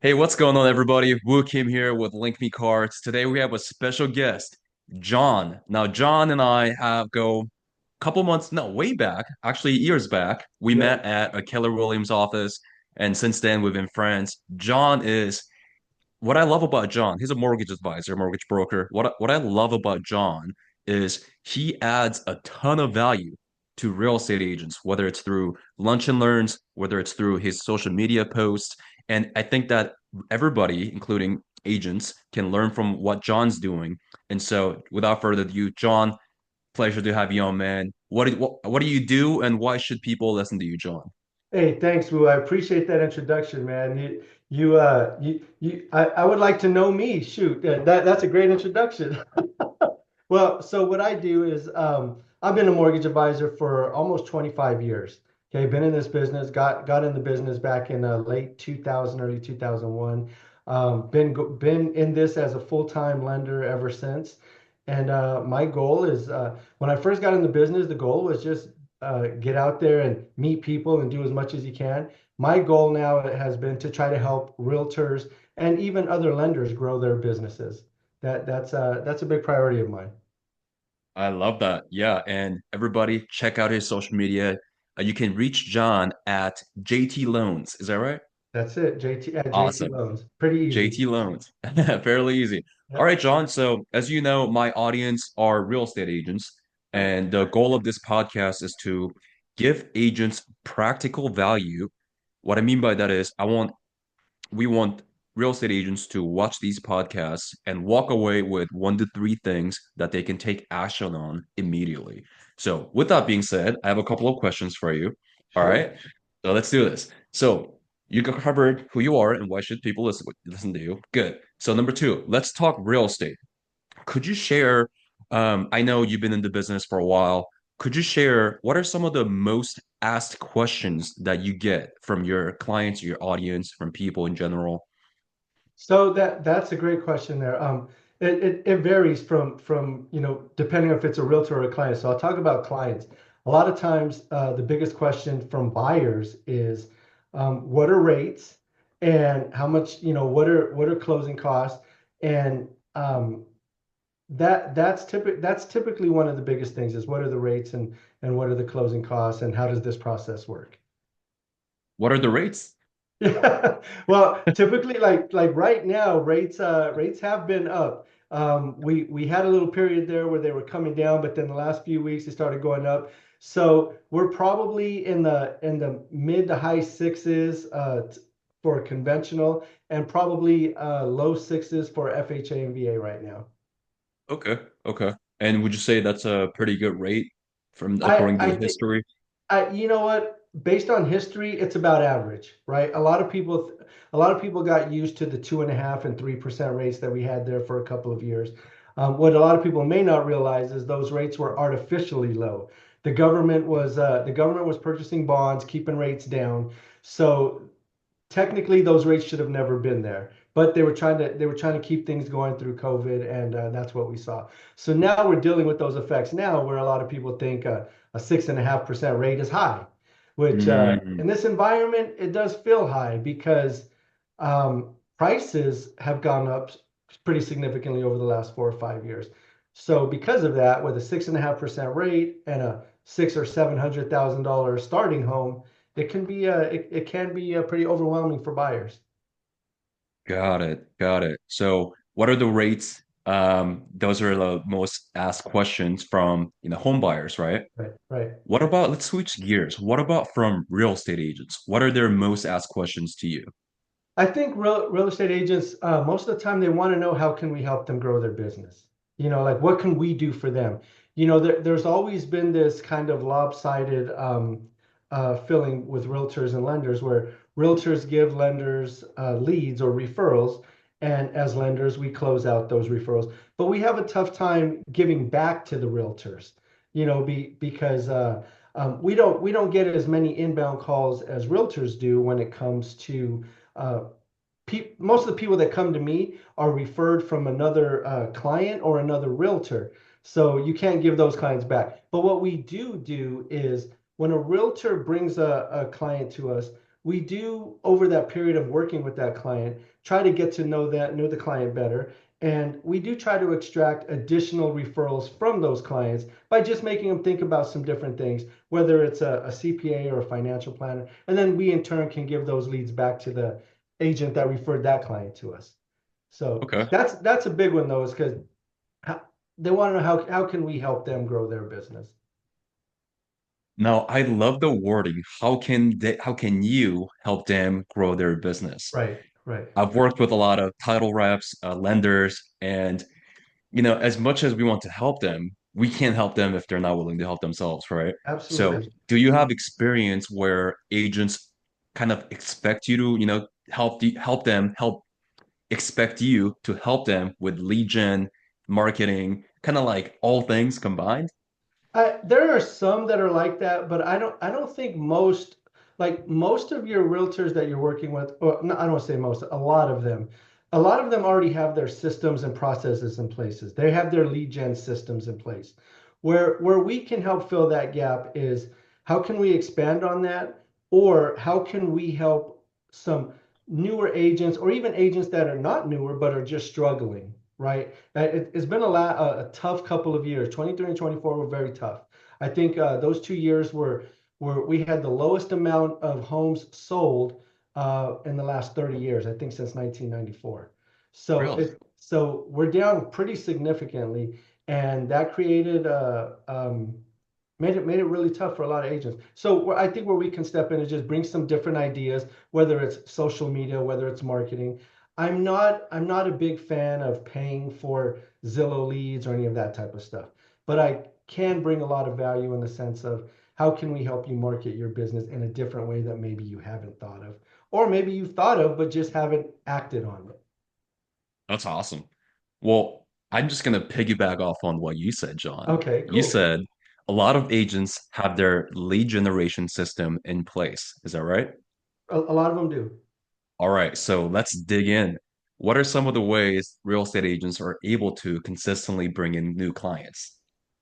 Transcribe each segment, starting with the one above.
Hey, what's going on, everybody? Wu Kim here with LynkMe Cards. Today we have a special guest, John. Now, John and I have go couple months, no, way back, actually years back. We Yeah. met at a Keller Williams office, and since then we've been friends. John is what I love about John. He's a mortgage advisor, mortgage broker. What I love about John is he adds a ton of value to real estate agents, whether it's through lunch and learns, whether it's through his social media posts. And I think that everybody, including agents, can learn from what John's doing. And so, without further ado, John, pleasure to have you on, man. What do you do, and why should people listen to you, John? Hey, thanks, Wu. I appreciate that introduction, man. I would like to know me. Shoot, that's a great introduction. Well, so what I do is, I've been a mortgage advisor for almost 25 years. Okay, been in this business, got in the business back in late 2000, early 2001. Been in this as a full-time lender ever since. And my goal is, when I first got in the business, the goal was just get out there and meet people and do as much as you can. My goal now has been to try to help realtors and even other lenders grow their businesses. That's a big priority of mine. I love that. Yeah. And everybody check out his social media. You can reach John at JT Loans. Is that right? That's it. JT Awesome. Loans. Pretty easy. JT Loans. Fairly easy. All Yep. right, John. So, as you know, my audience are real estate agents. And the goal of this podcast is to give agents practical value. What I mean by that is, we want real estate agents to watch these podcasts and walk away with 1 to 3 things that they can take action on immediately. So, with that being said, I have a couple of questions for you. All Sure. right. So, let's do this. So, you covered who you are and why should people listen to you. Good. So, number two, let's talk real estate. Could you share? I know you've been in the business for a while. Could you share what are some of the most asked questions that you get from your clients, your audience, from people in general? So that's a great question there. It varies from depending if it's a realtor or a client. So I'll talk about clients. A lot of times, the biggest question from buyers is, what are rates and how much, what are closing costs? And that's typically one of the biggest things is what are the rates and what are the closing costs and how does this process work? What are the rates? Yeah. Well, typically, like right now, rates have been up. We had a little period there where they were coming down, but then the last few weeks they started going up. So we're probably in the mid to high sixes for conventional, and probably low sixes for FHA and VA right now. Okay, okay. And would you say that's a pretty good rate from I according to I the think history? you know what? Based on history, it's about average, right? A lot of people got used to the 2.5% and 3% rates that we had there for a couple of years. What a lot of people may not realize is those rates were artificially low. The government was purchasing bonds, keeping rates down. So technically those rates should have never been there, but they were trying to keep things going through COVID, and that's what we saw. So now we're dealing with those effects now, where a lot of people think a 6.5% rate is high, which Mm, in this environment it does feel high because prices have gone up pretty significantly over the last 4 or 5 years. So because of that, with a 6.5% rate and a six or $700,000 starting home, it can be pretty overwhelming for buyers. got it, got it. So what are the rates? Those are the most asked questions from home buyers, right? Right, right. What about, let's switch gears. What about from real estate agents? What are their most asked questions to you? I think real estate agents, most of the time, they want to know how can we help them grow their business. Like what can we do for them? There's always been this kind of lopsided feeling with realtors and lenders, where realtors give lenders leads or referrals, and as lenders, we close out those referrals. But we have a tough time giving back to the realtors, because we don't get as many inbound calls as realtors do when it comes to uh, most of the people that come to me are referred from another client or another realtor. So you can't give those clients back. But what we do is when a realtor brings a client to us, we do over that period of working with that client, try to get to know the client better. And we do try to extract additional referrals from those clients by just making them think about some different things, whether it's a CPA or a financial planner. And then we in turn can give those leads back to the agent that referred that client to us. So Okay. that's a big one though, is because they want to know how can we help them grow their business. Now, I love the wording. How can you help them grow their business? Right, right. I've worked with a lot of title reps, lenders, and as much as we want to help them, we can't help them if they're not willing to help themselves, right? So, Absolutely. do you have experience where agents kind of expect you to, help expect you to help them with lead gen, marketing, kind of like all things combined? There are some that are like that, but I don't think most, like most of your realtors that you're working with, or no, I don't want to say most, a lot of them already have their systems and processes in places. They have their lead gen systems in place. Where we can help fill that gap is how can we expand on that, or how can we help some newer agents, or even agents that are not newer but are just struggling, right? It's been a tough couple of years. 23 and 24 were very tough. I think those 2 years were we had the lowest amount of homes sold in the last 30 years. I think since 1994. Really? So we're down pretty significantly, and that created made it really tough for a lot of agents. So I think where we can step in is just bring some different ideas, whether it's social media, whether it's marketing. I'm not a big fan of paying for Zillow leads or any of that type of stuff, but I can bring a lot of value in the sense of how can we help you market your business in a different way that maybe you haven't thought of, or maybe you've thought of but just haven't acted on it. That's awesome. Well, I'm just going to piggyback off on what you said, John. Okay, You cool. said a lot of agents have their lead generation system in place. Is that right? A lot of them do. All right, so let's dig in. What are some of the ways real estate agents are able to consistently bring in new clients?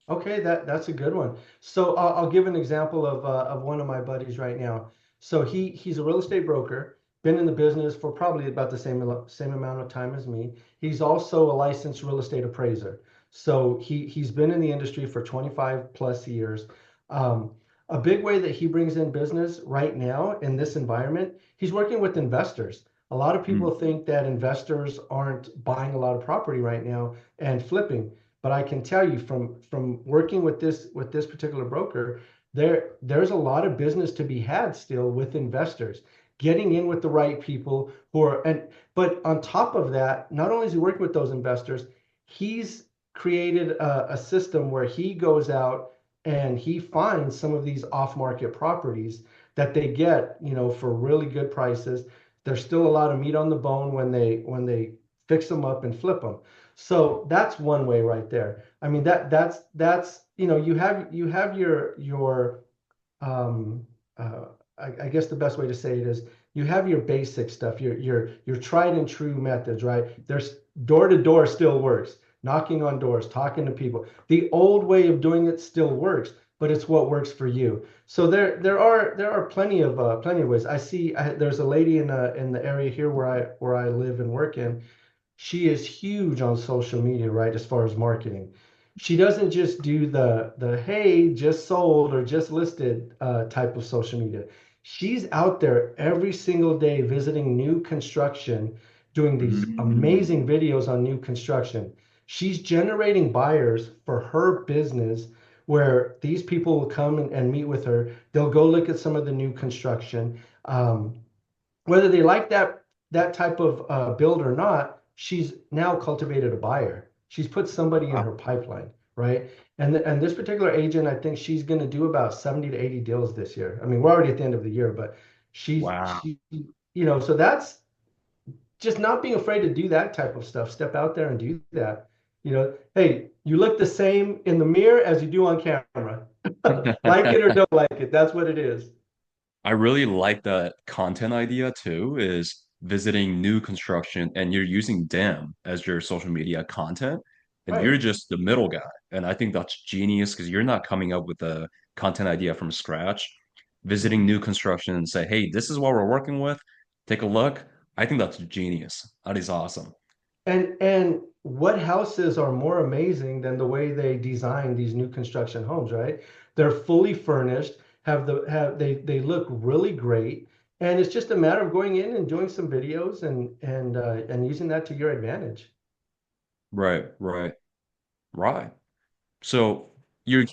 Okay, that's a good one. So I'll give an example of one of my buddies right now. So he's a real estate broker, been in the business for probably about the same amount of time as me. He's also a licensed real estate appraiser. So he's been in the industry for 25 plus years. Um, a big way that he brings in business right now in this environment, he's working with investors. A lot of Mm, people think that investors aren't buying a lot of property right now and flipping. But I can tell you from working with this particular broker, there's a lot of business to be had still with investors, getting in with the right people who are and but on top of that, not only is he working with those investors, he's created a system where he goes out and he finds some of these off-market properties that they get, for really good prices. There's still a lot of meat on the bone when they fix them up and flip them. So that's one way right there. I mean that's you have your um uh I guess the best way to say it is you have your basic stuff, your tried and true methods, right? There's door to door still works. Knocking on doors, talking to people. The old way of doing it still works, but it's what works for you. So there are plenty of ways. There's a lady in the area here where I live and work in. She is huge on social media, right? As far as marketing, she doesn't just do the hey, just sold or just listed type of social media. She's out there every single day visiting new construction, doing these mm. amazing videos on new construction. She's generating buyers for her business where these people will come and meet with her. They'll go look at some of the new construction. Whether they like that type of build or not, she's now cultivated a buyer. She's put somebody in Wow. her pipeline, right? And this particular agent, I think she's going to do about 70 to 80 deals this year. I mean, we're already at the end of the year, but Wow. so that's just not being afraid to do that type of stuff. Step out there and do that. Hey, you look the same in the mirror as you do on camera. Like it or don't like it, that's what it is. I really like that content idea too, is visiting new construction and you're using them as your social media content and you're Right. just the middle guy. And I think that's genius because you're not coming up with a content idea from scratch. visiting new construction and say, hey, this is what we're working with. Take a look. I think that's genius. That is awesome. And what houses are more amazing than the way they design these new construction homes, right? They're fully furnished, have they look really great, and it's just a matter of going in and doing some videos and using that to your advantage. Right, right, right. So you're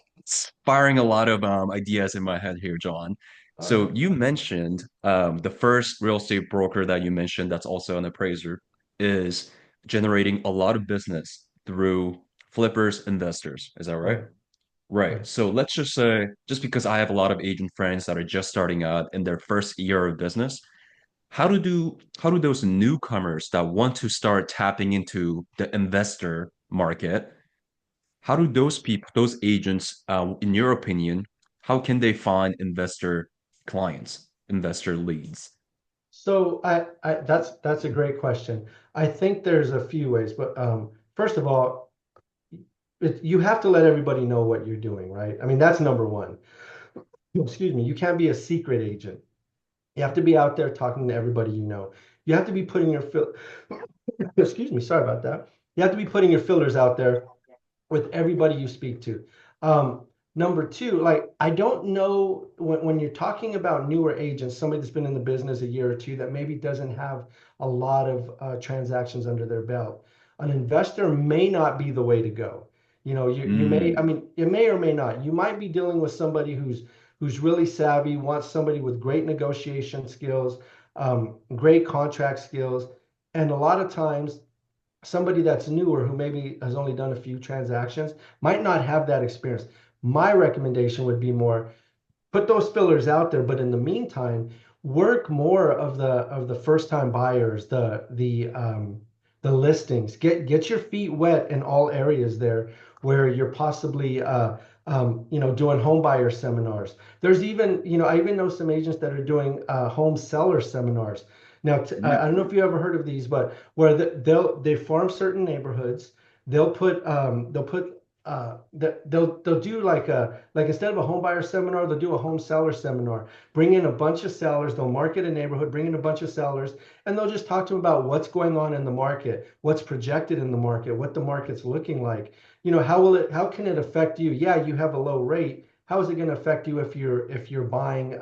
firing a lot of ideas in my head here, John. All So right. you mentioned the first real estate broker that you mentioned that's also an appraiser is generating a lot of business through flippers investors. Is that right? Right. Right. Right. So let's just say, just because I have a lot of agent friends that are just starting out in their first year of business, how do those newcomers that want to start tapping into the investor market, how do those people, those agents, in your opinion, how can they find investor clients, investor leads? So that's a great question. I think there's a few ways, but first of all, you have to let everybody know what you're doing, right? I mean, that's number one. Excuse me. You can't be a secret agent. You have to be out there talking to everybody you know. You have to be putting your excuse me, sorry about that. You have to be putting your fillers out there with everybody you speak to. Um, Number two, like I don't know when you're talking about newer agents, somebody that's been in the business a year or two that maybe doesn't have a lot of transactions under their belt. An investor may not be the way to go. You may, I Mm, mean, it may or may not. You might be dealing with somebody who's really savvy, wants somebody with great negotiation skills, great contract skills, and a lot of times somebody that's newer who maybe has only done a few transactions might not have that experience. My recommendation would be more put those fillers out there, but in the meantime, work more of the first time buyers, the listings. Get your feet wet in all areas there where you're possibly doing home buyer seminars. There's even, I even know some agents that are doing home seller seminars. Now, I mm, don't know if you ever heard of these, but where they farm certain neighborhoods, they'll put they'll do like instead of a home buyer seminar, they'll do a home seller seminar. Bring in a bunch of sellers, they'll market a neighborhood, bring in a bunch of sellers, and they'll just talk to them about what's going on in the market, what's projected in the market, what the market's looking like. How can it affect you? Yeah, you have a low rate. How is it going to affect you if you're buying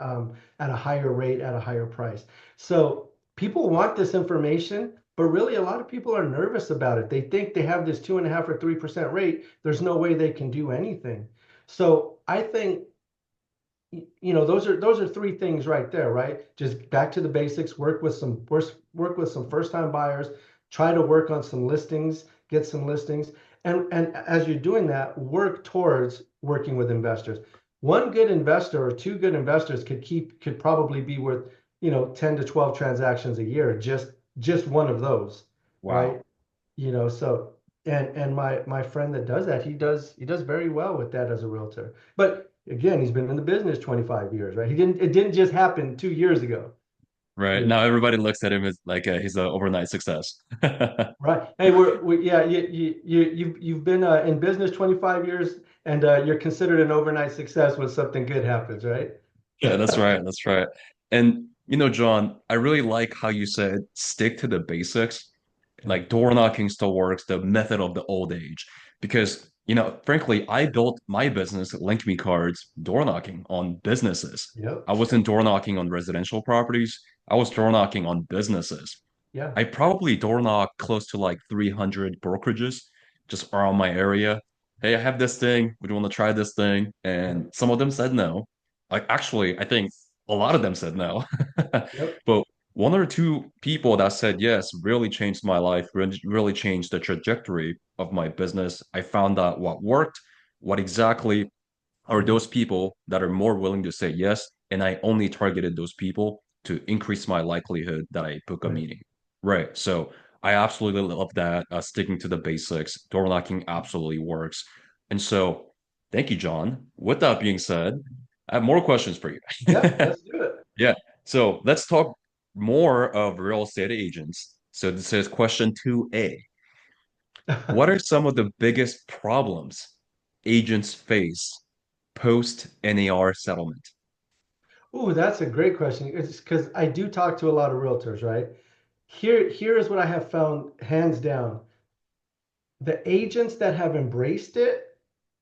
at a higher rate at a higher price? So people want this information, but really, a lot of people are nervous about it. They think they have this 2.5 or 3% rate. There's no way they can do anything. So I think, those are three things right there, right? Just back to the basics, work with some first-time buyers, try to work on some listings, get some listings. And as you're doing that, work towards working with investors. One good investor or two good investors could probably be worth, 10 to 12 transactions a year, just one of those, right? wow. So and my friend that does that, he does very well with that as a realtor. But again, he's been in the business 25 years, right? It didn't just happen 2 years ago. Right. You know, Now everybody looks at him as like he's an overnight success. right. Hey, yeah, you've been in business 25 years and you're considered an overnight success when something good happens, right? Yeah, that's right. That's right. And John, I really like how you said stick to the basics. Yeah. Like door knocking still works, the method of the old age. Because, frankly, I built my business, LynkMe cards, door knocking on businesses. Yep. I wasn't door knocking on residential properties. I was door knocking on businesses. Yeah. I probably door knocked close to like 300 brokerages just around my area. Hey, I have this thing. Would you want to try this thing? Yep. And some of them said no. Like, actually, I think a lot of them said no. Yep. But one or two people that said yes really changed my life, really changed the trajectory of my business. I found out what worked, what exactly are Yeah. those people that are more willing to say yes. And I only targeted those people to increase my likelihood that I book a Right. meeting. Right. So I absolutely love that. Sticking to the basics, door knocking absolutely works. And so thank you, John. With that being said, I have more questions for you. Yeah. Let's do it. Yeah. So let's talk more of real estate agents. So this is question 2A. What are some of the biggest problems agents face post NAR settlement? Ooh, that's a great question. It's because I do talk to a lot of realtors, right? Here is what I have found hands down. The agents that have embraced it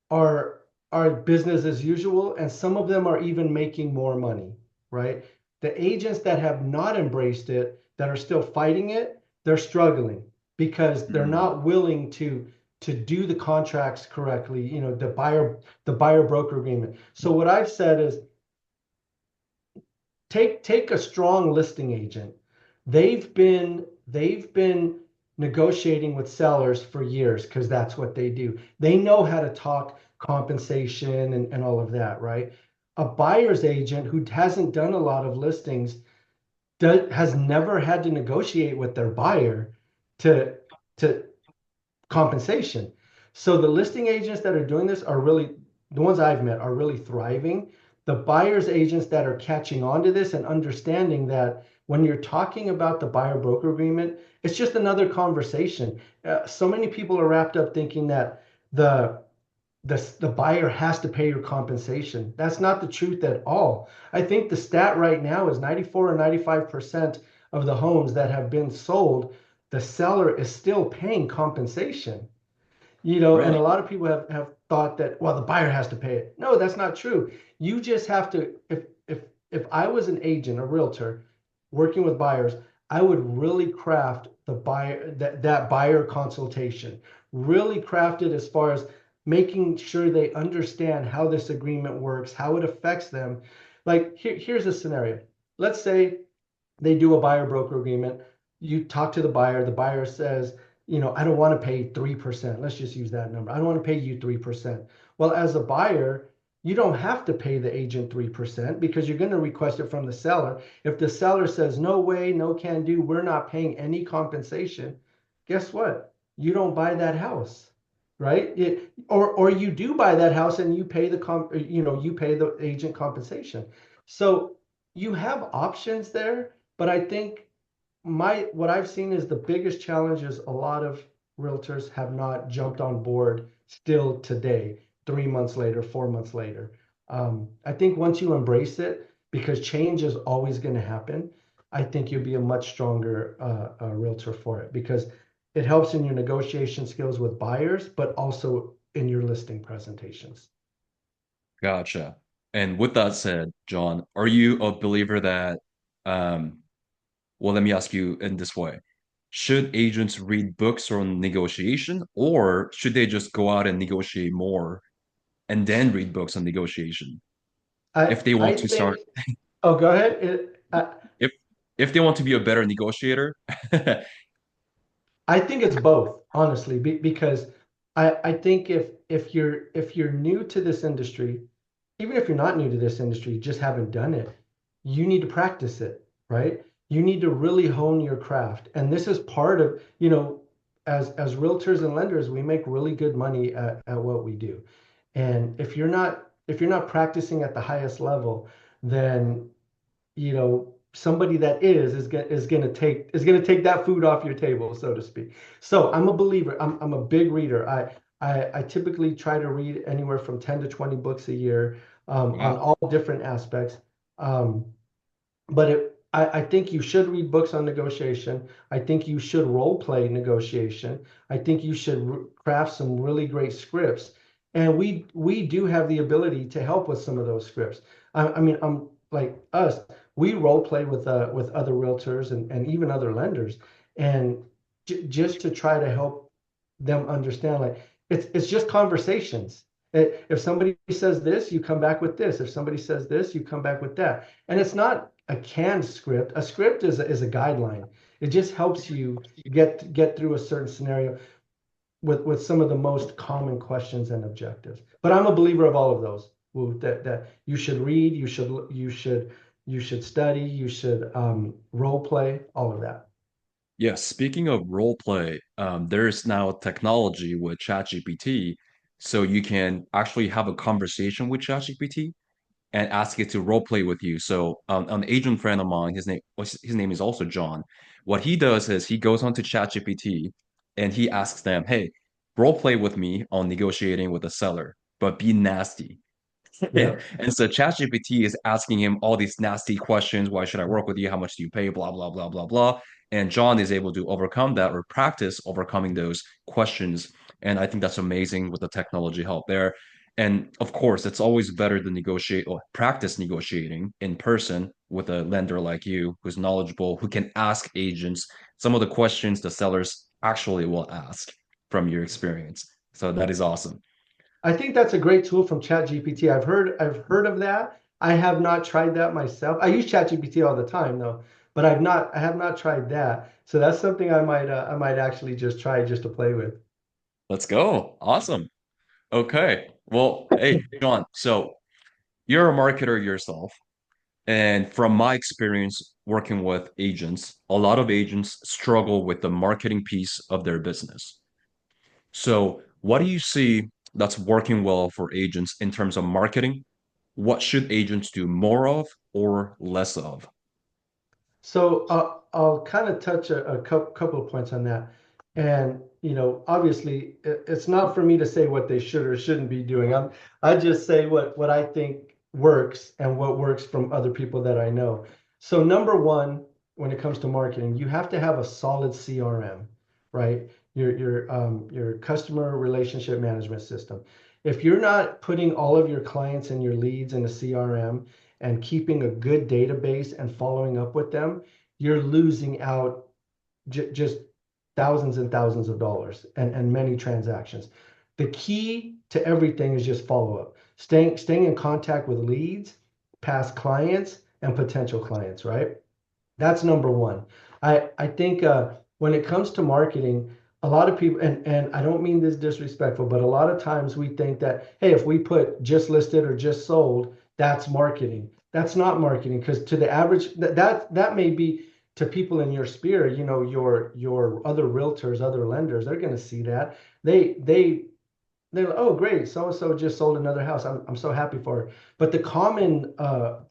are are business as usual, and some of them are even making more money, right? The agents that have not embraced it, that are still fighting it, they're struggling because they're Mm, not willing to do the contracts correctly, the buyer broker agreement. So what I've said is take a strong listing agent. They've been negotiating with sellers for years because that's what they do. They know how to talk compensation and all of that, right? A buyer's agent who hasn't done a lot of listings has never had to negotiate with their buyer to to compensation. So the listing agents that are doing this are really, the ones I've met are really thriving. The buyer's agents that are catching on to this and understanding that when you're talking about the buyer broker agreement, it's just another conversation. So many people are wrapped up thinking that the the buyer has to pay your compensation. That's not the truth at all. I think the stat right now is 94 or 95% of the homes that have been sold, the seller is still paying compensation. And a really? lot of people have thought that, well, the buyer has to pay it. No, that's not true. You just have to, if I was an agent, a realtor working with buyers, I would really craft the buyer that buyer consultation, really craft it as far as making sure they understand how this agreement works, how it affects them. Like here's a scenario. Let's say they do a buyer broker agreement. You talk to the buyer says, I don't want to pay 3%. Let's just use that number. I don't want to pay you 3%. Well, as a buyer, you don't have to pay the agent 3% because you're going to request it from the seller. If the seller says, no way, no can do, we're not paying any compensation, guess what? You don't buy that house, right? Or you do buy that house and you pay you pay the agent compensation. So you have options there, but I think my what I've seen is the biggest challenge is a lot of realtors have not jumped on board still today, 3 months later, 4 months later. I think once you embrace it, because change is always going to happen, I think you'll be a much stronger realtor for it because it helps in your negotiation skills with buyers, but also in your listing presentations. Gotcha. And with that said, John, are you a believer that, um, well, let me ask you in this way. Should agents read books on negotiation, or should they just go out and negotiate more and then read books on negotiation I if they want I to start, think. Oh, go ahead. if if they want to be a better negotiator? I think it's both, honestly, because I think if you're new to this industry, even if you're not new to this industry, you just haven't done it, you need to practice it, right? You need to really hone your craft. And this is part of, as realtors and lenders, we make really good money at what we do. And if you're not practicing at the highest level, then somebody that is going to take that food off your table, so to speak. So I'm a believer. I'm a big reader. I typically try to read anywhere from 10 to 20 books a year, on Wow. all different aspects. Um, but I think you should read books on negotiation. I think you should role play negotiation. I think you should craft some really great scripts. And we do have the ability to help with some of those scripts. I mean, I'm like us, we role play with other realtors and even other lenders, and just to try to help them understand, like it's just conversations. If somebody says this, you come back with this. If somebody says this, you come back with that. And it's not a canned script. A script is a guideline. It just helps you get through a certain scenario with some of the most common questions and objectives. But I'm a believer of all of those. That you should read, you should study, you should role play, all of that. Yes, speaking of role play, there's now technology with ChatGPT, so you can actually have a conversation with ChatGPT and ask it to role play with you. So, an agent friend of mine, his name is also John. What he does is he goes onto ChatGPT and he asks them, "Hey, role play with me on negotiating with a seller, but be nasty." Yeah. And so ChatGPT is asking him all these nasty questions. Why should I work with you? How much do you pay? Blah, blah, blah, blah, blah. And John is able to overcome that or practice overcoming those questions. And I think that's amazing with the technology help there. And of course, it's always better to negotiate or practice negotiating in person with a lender like you who's knowledgeable, who can ask agents some of the questions the sellers actually will ask from your experience. So that is awesome. I think that's a great tool from ChatGPT. I've heard of that. I have not tried that myself. I use ChatGPT all the time though, but I have not tried that. So that's something I might actually just try just to play with. Let's go. Awesome. Okay. Well, hey, John, so you're a marketer yourself. And from my experience working with agents, a lot of agents struggle with the marketing piece of their business. So, what do you see that's working well for agents in terms of marketing? What should agents do more of or less of? So I'll kind of touch a couple of points on that. And, obviously it's not for me to say what they should or shouldn't be doing. I just say what I think works and what works from other people that I know. So number one, when it comes to marketing, you have to have a solid CRM, right? Your customer relationship management system. If you're not putting all of your clients and your leads in a CRM, and keeping a good database and following up with them, you're losing out just thousands and thousands of dollars and many transactions. The key to everything is just follow up, staying in contact with leads, past clients, and potential clients, right? That's number one. I think when it comes to marketing, a lot of people, and I don't mean this disrespectful, but a lot of times we think that, hey, if we put just listed or just sold, that's marketing. That's not marketing because to the average, that may be to people in your sphere, your other realtors, other lenders, they're going to see that. They're like, oh, great, so and so just sold another house. I'm so happy for her. But the common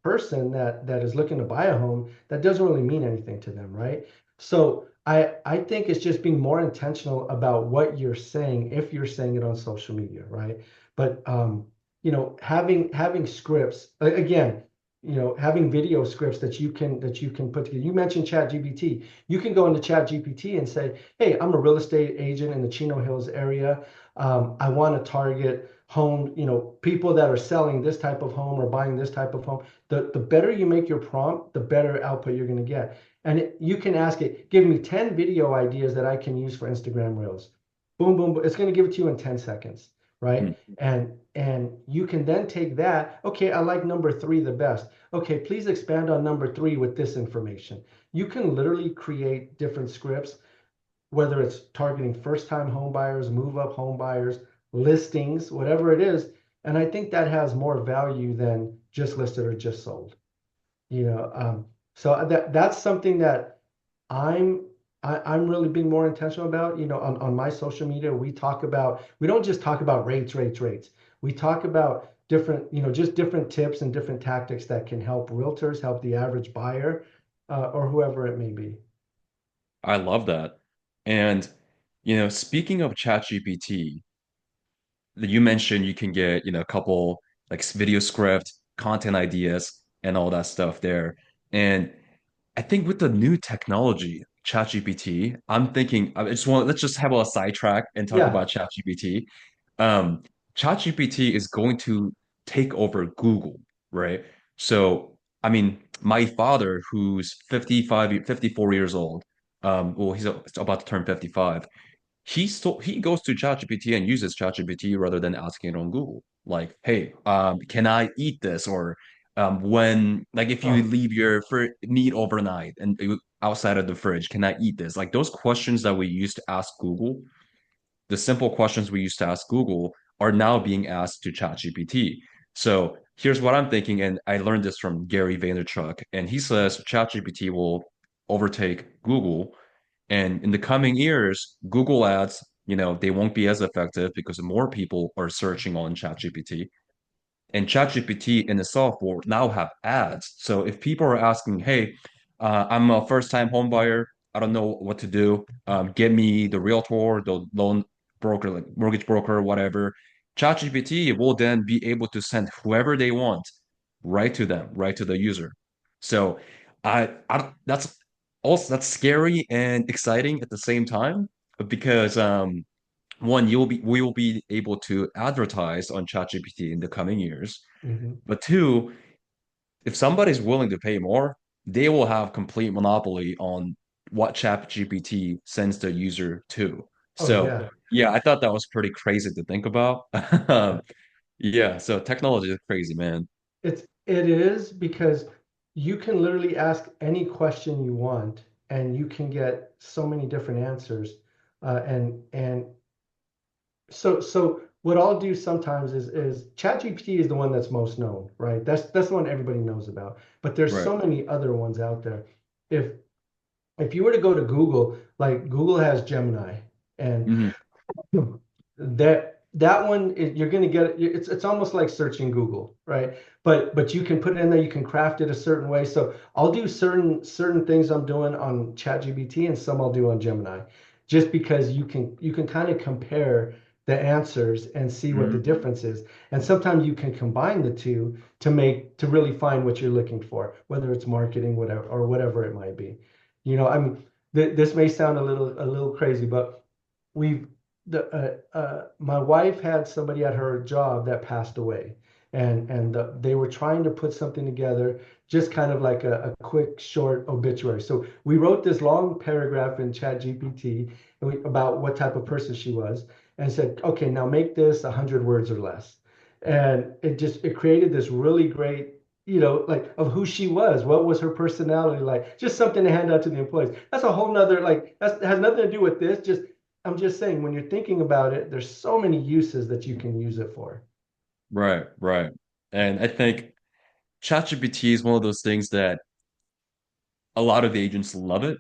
person that is looking to buy a home, that doesn't really mean anything to them, right? So I think it's just being more intentional about what you're saying if you're saying it on social media, right? But having scripts again, having video scripts that you can put together. You mentioned ChatGPT. You can go into ChatGPT and say, hey, I'm a real estate agent in the Chino Hills area. I want to target home, people that are selling this type of home or buying this type of home. The better you make your prompt, the better output you're going to get. And you can ask it, give me 10 video ideas that I can use for Instagram Reels. Boom, boom, boom. It's going to give it to you in 10 seconds, right? And you can then take that. Okay, I like number three the best. Okay, please expand on number three with this information. You can literally create different scripts whether it's targeting first-time home buyers, move-up home buyers, listings, whatever it is. And I think that has more value than just listed or just sold. You know, so that's something that I'm I'm really being more intentional about. On my social media, we don't just talk about rates. We talk about different, just different tips and different tactics that can help realtors, help the average buyer, or whoever it may be. I love that. And, speaking of ChatGPT, you mentioned you can get, a couple like video script, content ideas, and all that stuff there. And I think with the new technology, ChatGPT, I'm thinking let's just have a sidetrack and talk Yeah. about ChatGPT. Um, ChatGPT is going to take over Google, right? So, I mean, my father, who's 54 years old, well, he's about to turn 55. He goes to ChatGPT and uses ChatGPT rather than asking it on Google. Like, hey, can I eat this? Or when like if you Oh, leave your meat overnight and outside of the fridge, can I eat this? Like those questions that we used to ask Google, the simple questions we used to ask Google are now being asked to ChatGPT. So here's what I'm thinking, and I learned this from Gary Vaynerchuk, and he says ChatGPT will overtake Google, and in the coming years, Google ads, they won't be as effective because more people are searching on ChatGPT. And ChatGPT in itself will now have ads. So if people are asking, hey, I'm a first-time home buyer, I don't know what to do. Get me the realtor, the loan broker, like mortgage broker, whatever. ChatGPT will then be able to send whoever they want right to them, right to the user. So that's also that's scary and exciting at the same time because one, we will be able to advertise on ChatGPT in the coming years. Hmm. But two, if somebody's willing to pay more, they will have complete monopoly on what ChatGPT sends the user to. Oh So yeah. yeah, I thought that was pretty crazy to think about. Yeah. Yeah, so technology is crazy, man. It is because you can literally ask any question you want and you can get so many different answers. And so what I'll do sometimes is ChatGPT is the one that's most known, right? That's the one everybody knows about. But there's Right. so many other ones out there. If if you were to go to Google, like Google has Gemini, and Hmm. that one you're going to get it's almost like searching Google, right? But you can put it in there, you can craft it a certain way. So I'll do certain things I'm doing on ChatGPT and some I'll do on Gemini, just because you can kind of compare the answers and see what the Hmm. difference is. And sometimes you can combine the two to really find what you're looking for, whether it's marketing, whatever, or whatever it might be. I mean, this may sound a little crazy, but we've my wife had somebody at her job that passed away, and they were trying to put something together, just kind of like a quick short obituary. So we wrote this long paragraph in ChatGPT about what type of person she was, and said, okay, now make this 100 words or less, and it created this really great, like, of who she was, what was her personality like, just something to hand out to the employees. That's a whole nother, like, that has nothing to do with this. Just I'm just saying, when you're thinking about it, there's so many uses that you can use it for. Right, right. And I think ChatGPT is one of those things that a lot of agents love it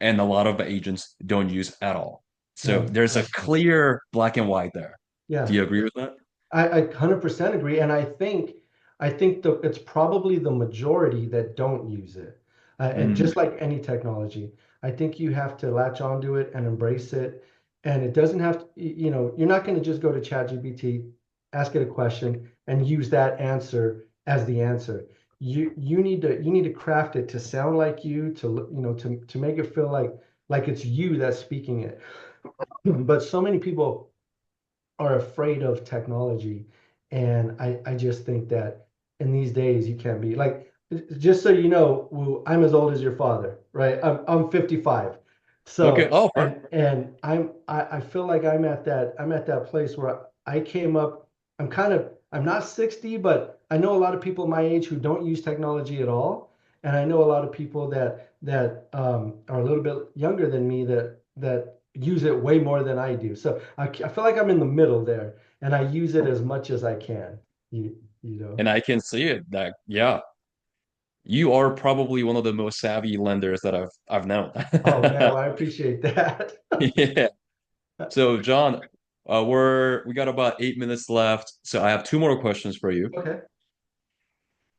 and a lot of agents don't use at all. So No, there's a that's true. clear black and white there. Do Yeah, you agree with that? I 100% agree, and I think it's probably the majority that don't use it. And Mm, just like any technology, I think you have to latch onto it and embrace it. And it doesn't have to, you're not going to just go to ChatGPT, ask it a question, and use that answer as the answer. You need to craft it to sound like you, to make it feel like it's you that's speaking it. But so many people are afraid of technology. And I just think that in these days, you can't be like, just so you know, Wu, I'm as old as your father, right? I'm 55. okay. So, Oh, and I feel like I'm at that place where I came up, I'm not 60, but I know a lot of people my age who don't use technology at all. And I know a lot of people that are a little bit younger than me that use it way more than I do. So I feel like I'm in the middle there, and I use it as much as I can. You know. and I can see it that yeah, you are probably one of the most savvy lenders that I've known. Oh man, well, I appreciate that. Yeah. So John, we got about 8 minutes left. So I have two more questions for you. Okay.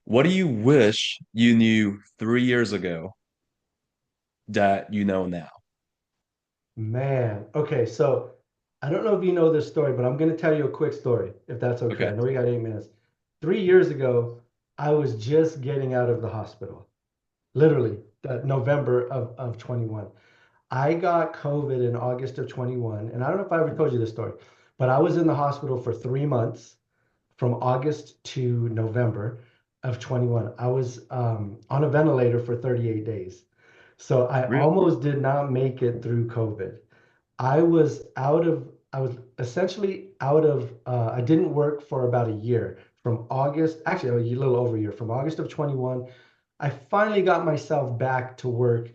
What do you wish you knew 3 years ago that you know now? Man. Okay, so I don't know if you know this story, but I'm going to tell you a quick story, if that's okay. Okay. I know we got 8 minutes. 3 years ago, I was just getting out of the hospital, literally, November of 21. I got COVID in August of 21, and I don't know if I ever told you this story, but I was in the hospital for 3 months from August to November of 21. I was on a ventilator for 38 days. So I Really? almost did not make it through COVID. I was essentially out of, I didn't work for about a year from August, actually a little over a year, from August of 21. I finally got myself back to work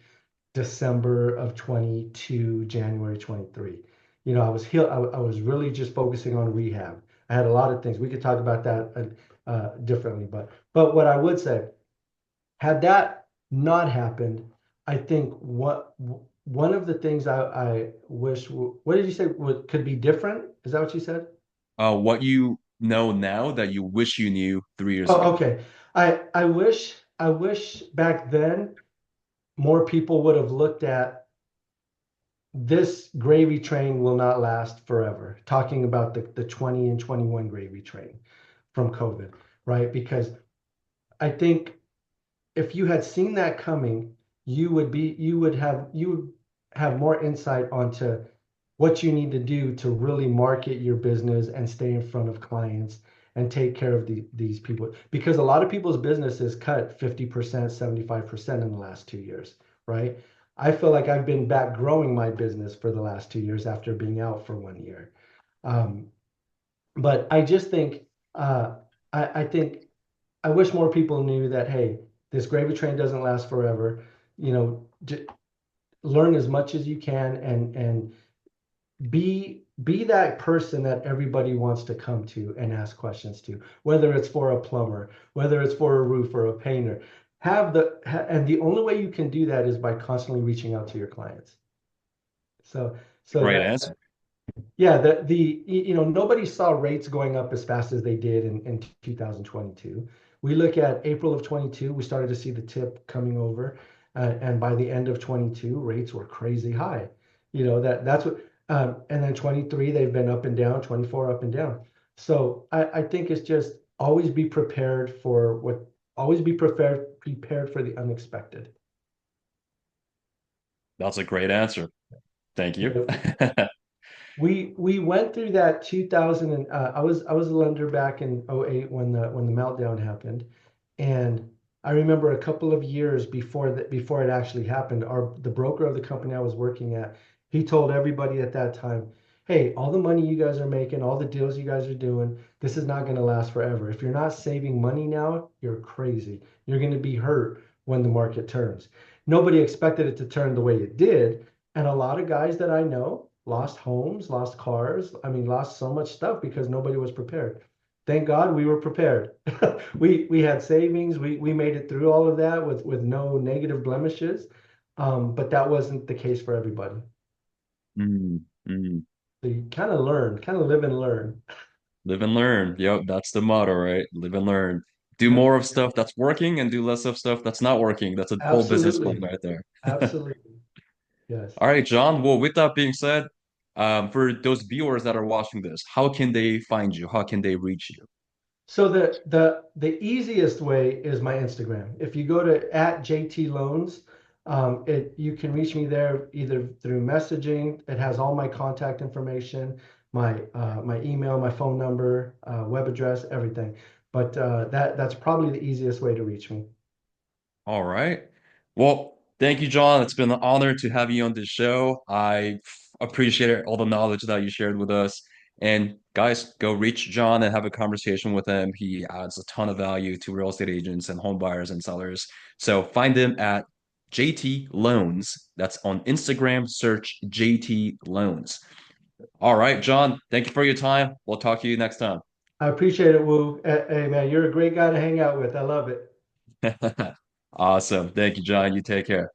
December of 22, January 23. I was healed. I was really just focusing on rehab. I had a lot of things. We could talk about that differently, but what I would say, had that not happened, I think one of the things I wish, what did you say could be different? Is that what you said? What you know now that you wish you knew 3 years Oh, ago. okay. I wish back then more people would have looked at this gravy train will not last forever. Talking about the 20 and 21 gravy train from COVID, right? Because I think if you had seen that coming, you would have more insight onto what you need to do to really market your business and stay in front of clients and take care of these people. Because a lot of people's businesses cut 50%, 75% in the last 2 years, right? I feel like I've been back growing my business for the last 2 years after being out for 1 year. Um, but I just think, I think I wish more people knew that, hey, this gravy train doesn't last forever. You know, learn as much as you can and be that person that everybody wants to come to and ask questions to, whether it's for a plumber, whether it's for a roofer, a painter. And the only way you can do that is by constantly reaching out to your clients. So so Great that answer. yeah, nobody saw rates going up as fast as they did in 2022. We look at April of 22, we started to see the tip coming over, and by the end of 22, rates were crazy high. That's what, and then 23, they've been up and down, 24 up and down. So I think it's just always be prepared for the unexpected. That's a great answer. Thank You you. know, we went through that 2000 and I was a lender back in '08 when the meltdown happened, and I remember a couple of years before it actually happened, the broker of the company I was working at, he told everybody at that time, hey, all the money you guys are making, all the deals you guys are doing, this is not going to last forever. If you're not saving money now, you're crazy. You're going to be hurt when the market turns. Nobody expected it to turn the way it did, and a lot of guys that I know lost homes, lost cars. I mean, lost so much stuff because nobody was prepared. Thank God we were prepared. We had savings. We made it through all of that with no negative blemishes. But that wasn't the case for everybody. Mm, mm. So you kind of live and learn. Live and learn. Yep, that's the motto, right? Live and learn. Do Yep, more of stuff that's working and do less of stuff that's not working. That's a whole business plan absolutely. right there. Absolutely. Yes. All right, John. Well, with that being said, for those viewers that are watching this, how can they find you? How can they reach you? So the easiest way is my Instagram. If you go to at JT Loans, you can reach me there either through messaging. It has all my contact information, my email, my phone number, web address, everything. But that's probably the easiest way to reach me. All right. Well, thank you, John. It's been an honor to have you on this show. I appreciate all the knowledge that you shared with us. And guys, go reach John and have a conversation with him. He adds a ton of value to real estate agents and home buyers and sellers. So find him at JT Loans. That's on Instagram. Search JT Loans. All right, John. Thank you for your time. We'll talk to you next time. I appreciate it, Woo. Hey, man, you're a great guy to hang out with. I love it. Awesome. Thank you, John. You take care.